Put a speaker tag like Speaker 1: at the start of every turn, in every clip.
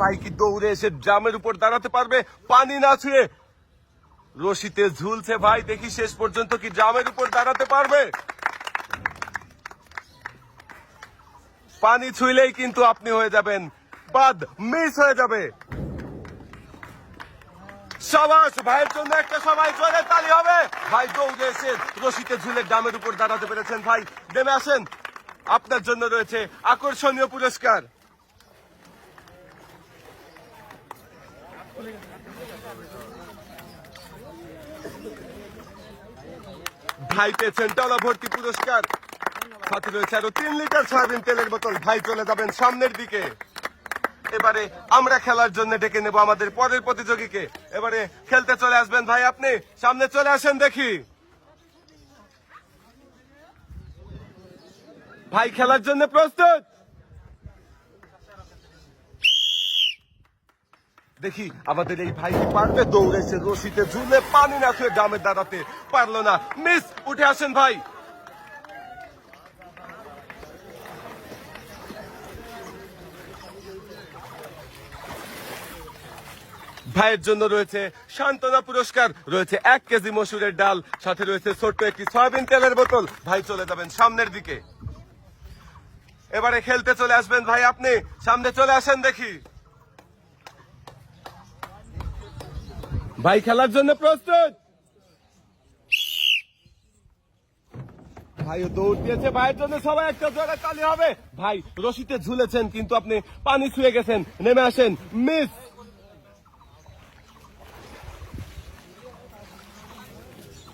Speaker 1: ভাই কি দৌড়ে এসে ড্রামের উপর দাঁড়াতে পারবে পানি না ছুঁয়ে? রশিতে ঝুলছে ভাই, দেখি শেষ পর্যন্ত কি ড্রামের উপর দাঁড়াতে পারবে? পানি ছুঁইলেই কিন্তু আপনি হয়ে যাবেন বাদ, মিস হয়ে যাবে। সাবাস ভাইয়ের জন্য একটা সবাই জোরে তালি হবে। ভাই দৌড়ে এসে রশিতে ঝুলে ড্রামের উপর দাঁড়াতে পেরেছেন। ভাই নেমে আসেন, আপনার জন্য রয়েছে আকর্ষণীয় পুরস্কার। ভাই পেয়েছেন ডলা ভর্তি পুরস্কার, সাথে রয়েছে আরো 3 লিটার সয়াবিন তেলের বোতল। ভাই চলে যাবেন সামনের দিকে। এবারে আমরা খেলার জন্য ডেকে নেব আমাদের পরের প্রতিযোগীকে। এবারে খেলতে চলে আসবেন ভাই, আপনি সামনে চলে আসেন দেখি। ভাই খেলার জন্য প্রস্তুত? দেখি আমাদের এই ভাই কি পারবে? দৌড়েছে রশিতে ঝুলে পানি না খেয়ে গ্রামে দাঁড়াতে পারলো না, মিস। উঠে আসেন ভাই। ভাইয়ের জন্য রয়েছে সান্ত্বনা পুরস্কার, রয়েছে 1 কেজি মসুরের ডাল, সাথে রয়েছে ছোট্ট একটি সয়াবিন তেলের বোতল। ভাই চলে যাবেন সামনের দিকে। এবারে খেলতে চলে আসবেন ভাই, আপনি সামনে চলে আসেন দেখি। ভাই খেলার জন্য প্রস্তুত? ভাইও দৌড় দিয়েছে, ভাইয়ের জন্য সবাই একটা জোরে তালি হবে। ভাই রশিতে ঝুলেছেন কিন্তু আপনি পানি ছুঁয়ে গেছেন, নেমে আসেন, মিস।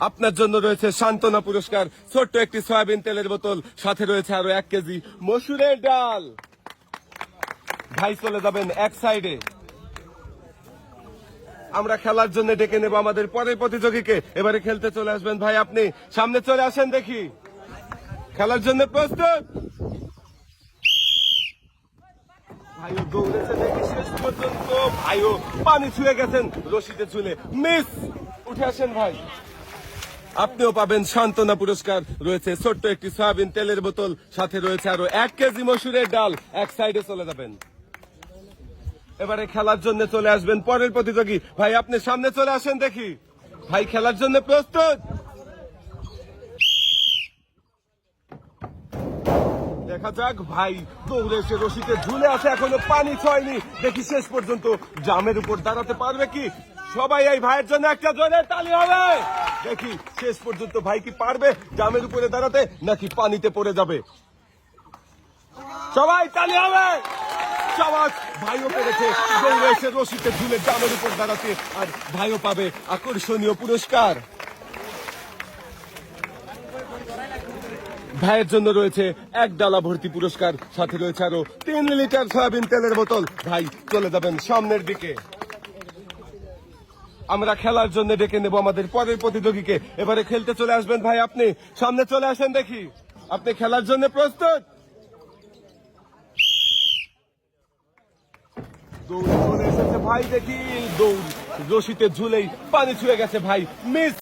Speaker 1: আপনার জন্য রয়েছে সান্ত্বনা পুরস্কার, ছোট্ট একটি সয়াবিন তেলের বোতল, সাথে রয়েছে আরো 1 কেজি মসুরের ডাল। ভাই চলে যাবেন এক সাইডে। আমরা খেলার জন্য ডেকে নেব আমাদের পরের প্রতিযোগীকে। এবারে খেলতে চলে আসবেন ভাই, আপনি সামনে চলে আসেন দেখি। খেলার জন্য প্রস্তুত? ভাইও দৌড়েছে দেখি শেষ পর্যন্ত, ভাইও পানি ছুঁয়ে গেছেন রশিতে ঝুলে, মিস। উঠে আসেন ভাই। আপনিও পাবেন সান্ত্বনা পুরস্কার, রয়েছে ছোট্ট একটি সয়াবিন তেলের বোতল, সাথে রয়েছে আরো 1 কেজি মসুরের ডাল। এক সাইডে চলে যাবেন। এবারে খেলার জন্য চলে আসবেন পরের প্রতিযোগী। ভাই আপনি সামনে চলে আসেন দেখি। ভাই খেলার জন্য প্রস্তুত? দেখা যাক। ভাই দৌড়ে এসে রশিতে ঝুলে আছে, এখনো পানি ছয়নি, দেখি শেষ পর্যন্ত জামের উপর দাঁড়াতে পারবে কি? সবাই এই ভাইয়ের জন্য একটা জোরে তালি হবে। দেখি শেষ পর্যন্ত ভাই কি পারবে জামের উপরে দাঁড়াতে, নাকি পানিতে পড়ে যাবে? সবাই তালি হবে। সবাই ভাইও পেরেছে দৌড়ে এসে রশিতে ঝুলে জামের উপর দাঁড়াতে, আর ভাইও পাবে আকর্ষণীয় পুরস্কার। ভাইয়ের জন্য রয়েছে 1 ডালা ভর্তি পুরস্কার, সাথে রয়েছে আরো 3 লিটার সয়াবিন তেলের বোতল। ভাই চলে যাবেন সামনের দিকে। আমরা খেলার জন্য ডেকে নেব আমাদের পরের প্রতিযোগীকে। এবারে খেলতে চলে আসবেন ভাই, আপনি সামনে চলে আসেন দেখি। আপনি খেলার জন্য প্রস্তুত? দৌড়ে চলে এসেছে ভাই, দেখি দৌড় রশিতে ঝুলেই পানি ছুঁয়ে গেছে, ভাই মিস।